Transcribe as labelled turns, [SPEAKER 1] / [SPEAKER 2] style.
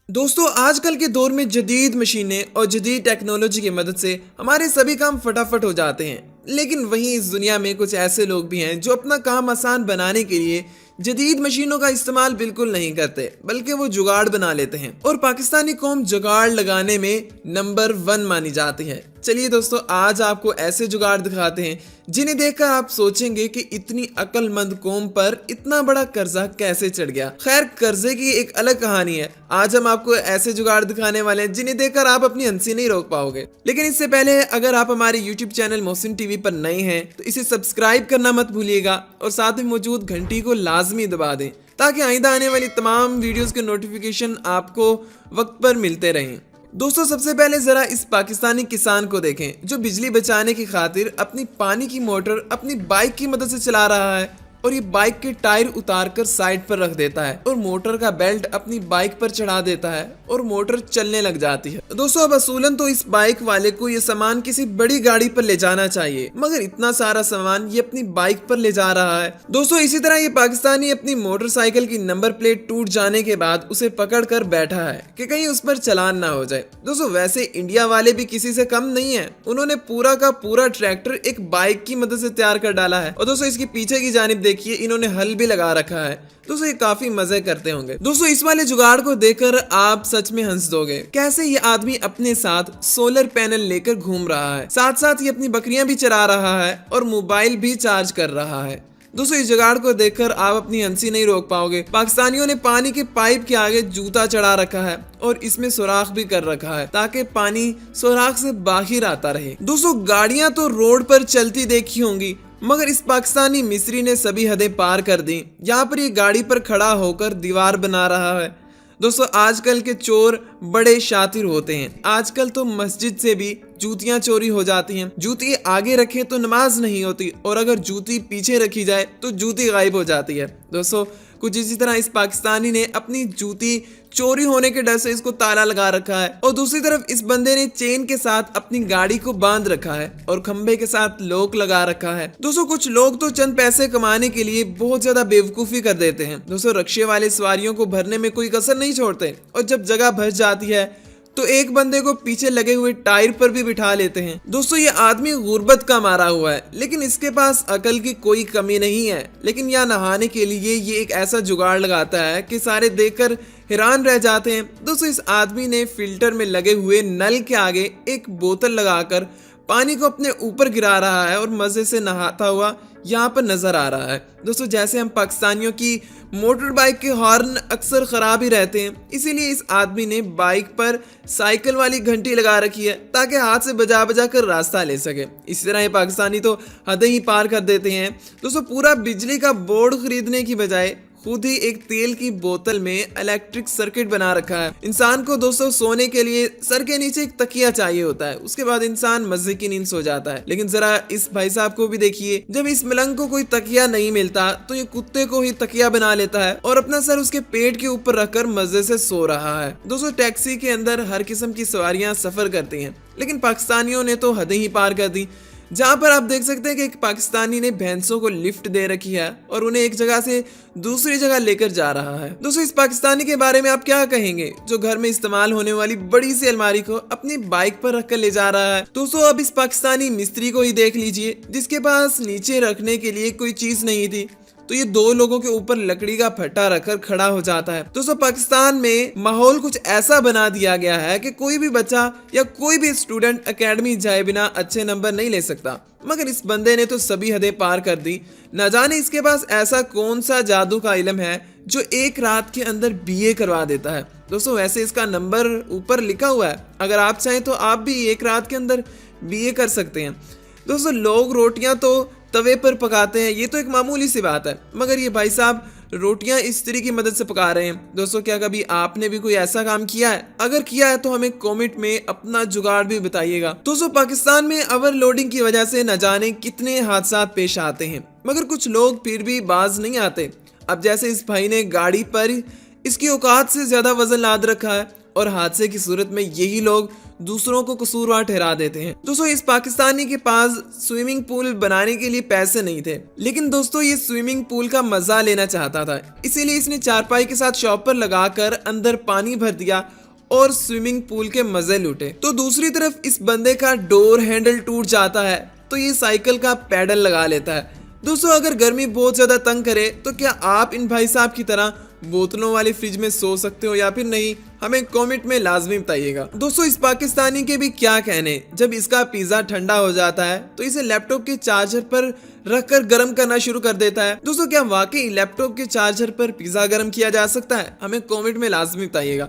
[SPEAKER 1] दोस्तों आजकल के दौर में जदीद मशीनें और जदीद टेक्नोलॉजी की मदद से हमारे सभी काम फटाफट हो जाते हैं। लेकिन वहीं इस दुनिया में कुछ ऐसे लोग भी हैं जो अपना काम आसान बनाने के लिए जदीद मशीनों का इस्तेमाल बिल्कुल नहीं करते, बल्कि वो जुगाड़ बना लेते हैं। और पाकिस्तानी कौम जुगाड़ लगाने में नंबर 1 मानी जाती है। चलिए दोस्तों, आज आपको ऐसे जुगाड़ दिखाते हैं जिन्हें देखकर आप सोचेंगे कि इतनी अक्लमंद कौम पर इतना बड़ा कर्जा कैसे चढ़ गया। खैर, कर्जे की एक अलग कहानी है। आज हम आपको ऐसे जुगाड़ दिखाने वाले हैं जिन्हें देखकर आप अपनी हंसी नहीं रोक पाओगे। लेकिन इससे पहले अगर आप हमारे यूट्यूब चैनल मोहसिन टीवी पर नए हैं तो इसे सब्सक्राइब करना मत भूलिएगा और साथ में मौजूद घंटी को लाजमी दबा दें ताकि आइंदा आने वाली तमाम वीडियोस के नोटिफिकेशन आपको वक्त पर मिलते रहें। दोस्तों, सबसे पहले जरा इस पाकिस्तानी किसान को देखें जो बिजली बचाने की खातिर अपनी पानी की मोटर अपनी बाइक की मदद से चला रहा है और ये बाइक के टायर उतारकर साइड पर रख देता है और मोटर का बेल्ट अपनी बाइक पर चढ़ा देता है और मोटर चलने लग जाती है। दोस्तों, अब असूलन तो इस बाइक वाले को ये सामान किसी बड़ी गाड़ी पर ले जाना चाहिए, मगर इतना सारा सामान ये अपनी बाइक पर ले जा रहा है। दोस्तों, इसी तरह ये पाकिस्तानी अपनी मोटरसाइकिल की नंबर प्लेट टूट जाने के बाद उसे पकड़ कर बैठा है कि कहीं उस पर चालान ना हो जाए। दोस्तों, वैसे इंडिया वाले भी किसी से कम नहीं है। उन्होंने पूरा का पूरा ट्रैक्टर एक बाइक की मदद से तैयार कर डाला है। और दोस्तों, इसकी पीछे की जानिब देखिए, इन्होंने हल भी लगा रखा है। दोस्तों, ये काफी मजे करते होंगे। दोस्तों, इस वाले जुगाड़ को देखकर आप सच में हंस दोगे। कैसे ये आदमी अपने साथ सोलर पैनल लेकर घूम रहा है, साथ साथ ये अपनी बकरियां भी चरा रहा है और मोबाइल भी चार्ज कर रहा है। दोस्तों, इस जुगाड़ को देखकर आप अपनी हंसी नहीं रोक पाओगे। पाकिस्तानियों ने पानी के पाइप के आगे जूता चढ़ा रखा है और इसमें सुराख भी कर रखा है ताकि पानी सुराख से बाहर आता रहे। दोस्तों, गाड़ियां तो रोड पर चलती देखी होंगी, मगर इस पाकिस्तानी मिस्त्री ने सभी हदें पार कर दी। यहाँ पर ये गाड़ी पर खड़ा होकर दीवार बना रहा है। दोस्तों, आजकल के चोर बड़े शातिर होते हैं। आजकल तो मस्जिद से भी जूतियां चोरी हो जाती हैं। जूती आगे रखे तो नमाज नहीं होती और अगर जूती पीछे रखी जाए तो जूती गायब हो जाती है। दोस्तों, कुछ इसी तरह इस पाकिस्तानी ने अपनी जूती चोरी होने के डर से इसको ताला लगा रखा है और दूसरी तरफ इस बंदे ने चेन के साथ अपनी गाड़ी को बांध रखा है और खंबे के साथ लॉक लगा रखा है। दोस्तों, कुछ लोग तो चंद पैसे कमाने के लिए बहुत ज्यादा बेवकूफी कर देते हैं। दोस्तों, रक्शे वाले सवारियों को भरने में कोई कसर नहीं छोड़ते और जब जगह भर जाती है तो एक बंदे को पीछे लगे हुए टायर पर भी बिठा लेते हैं। दोस्तों, ये आदमी गुर्बत का मारा हुआ है, लेकिन इसके पास अकल की कोई कमी नहीं है। लेकिन यहाँ नहाने के लिए ये एक ऐसा जुगाड़ लगाता है कि सारे देखकर हैरान रह जाते हैं। दोस्तों, इस आदमी ने फिल्टर में लगे हुए नल के आगे एक बोतल लगाकर पानी को अपने ऊपर गिरा रहा है और मजे से नहाता हुआ यहाँ पर नजर आ रहा है। दोस्तों, जैसे हम पाकिस्तानियों की मोटर बाइक के हॉर्न अक्सर खराब ही रहते हैं, इसीलिए इस आदमी ने बाइक पर साइकिल वाली घंटी लगा रखी है ताकि हाथ से बजा बजा कर रास्ता ले सके। इसी तरह ये पाकिस्तानी तो हदें ही पार कर देते हैं। दोस्तों, पूरा बिजली का बोर्ड खरीदने की बजाय खुद ही एक तेल की बोतल में इलेक्ट्रिक सर्किट बना रखा है। इंसान को दोस्तों सोने के लिए सर के नीचे एक तकिया चाहिए होता है, उसके बाद इंसान मजे की नींद सो जाता है। लेकिन जरा इस भाई साहब को भी देखिए, जब इस मलंग को कोई तकिया नहीं मिलता तो ये कुत्ते को ही तकिया बना लेता है और अपना सर उसके पेट के ऊपर रखकर मजे से सो रहा है। दोस्तों, टैक्सी के अंदर हर किस्म की सवारियां सफर करती हैं, लेकिन पाकिस्तानियों ने तो हदें ही पार कर दी। जहां पर आप देख सकते हैं कि एक पाकिस्तानी ने भैंसों को लिफ्ट दे रखी है और उन्हें एक जगह से दूसरी जगह लेकर जा रहा है। दोस्तों, इस पाकिस्तानी के बारे में आप क्या कहेंगे जो घर में इस्तेमाल होने वाली बड़ी सी अलमारी को अपनी बाइक पर रखकर ले जा रहा है। दोस्तों, अब इस पाकिस्तानी मिस्त्री को ही देख लीजिए जिसके पास नीचे रखने के लिए कोई चीज नहीं थी, तो ये 2 लोगों के ऊपर लकड़ी का फट्टा रखकर खड़ा हो जाता है। दोस्तों, पाकिस्तान में माहौल कुछ ऐसा बना दिया गया है कि कोई भी बच्चा या कोई भी स्टूडेंट एकेडमी जाए बिना अच्छे नंबर नहीं ले सकता, मगर इस बंदे ने तो सभी हदें पार कर दी। न जाने इसके पास ऐसा कौन सा जादू का इल्म है जो एक रात के अंदर बीए करवा देता है। दोस्तों, वैसे इसका नंबर ऊपर लिखा हुआ है, अगर आप चाहें तो आप भी एक रात के अंदर बीए कर सकते हैं। दोस्तों, लोग रोटियां तो तवे पर पकाते हैं, ये तो एक मामूली सी बात है, मगर ये भाई साहब रोटियां इस्त्री की मदद से पका रहे हैं। दोस्तों, क्या कभी आपने भी कोई ऐसा काम किया है? अगर किया है तो हमें कमेंट में अपना जुगाड़ भी बताइएगा। दोस्तों, पाकिस्तान में ओवरलोडिंग की वजह से न जाने कितने हादसा पेश आते हैं, मगर कुछ लोग फिर भी बाज नहीं आते। अब जैसे इस भाई ने गाड़ी पर इसकी औकात से ज्यादा वजन लाद रखा है और हादसे की सूरत में यही लोग दूसरों को कसूरवार ठहरा देते हैं। दोस्तों इस पाकिस्तानी के पास स्विमिंग पूल बनाने के लिए पैसे नहीं थे, लेकिन दोस्तों ये स्विमिंग पूल का मजा लेना चाहता था, इसीलिए इसने चारपाई के साथ शॉपर लगाकर अंदर पानी भर दिया और स्विमिंग पूल के मजे लूटे। तो दूसरी तरफ इस बंदे का डोर हैंडल टूट जाता है तो ये साइकिल का पैडल लगा लेता है। दोस्तों अगर गर्मी बहुत ज्यादा तंग करे तो क्या आप इन भाई साहब की तरह बोतलों वाले फ्रिज में सो सकते हो या फिर नहीं, हमें कमेंट में लाजमी बताइएगा। दोस्तों इस पाकिस्तानी के भी क्या कहने, जब इसका पिज्जा ठंडा हो जाता है तो इसे लैपटॉप के चार्जर पर रखकर गर्म करना शुरू कर देता है। दोस्तों क्या वाकई लैपटॉप के चार्जर पर पिज्जा गर्म किया जा सकता है, हमें कमेंट में लाजमी बताइएगा।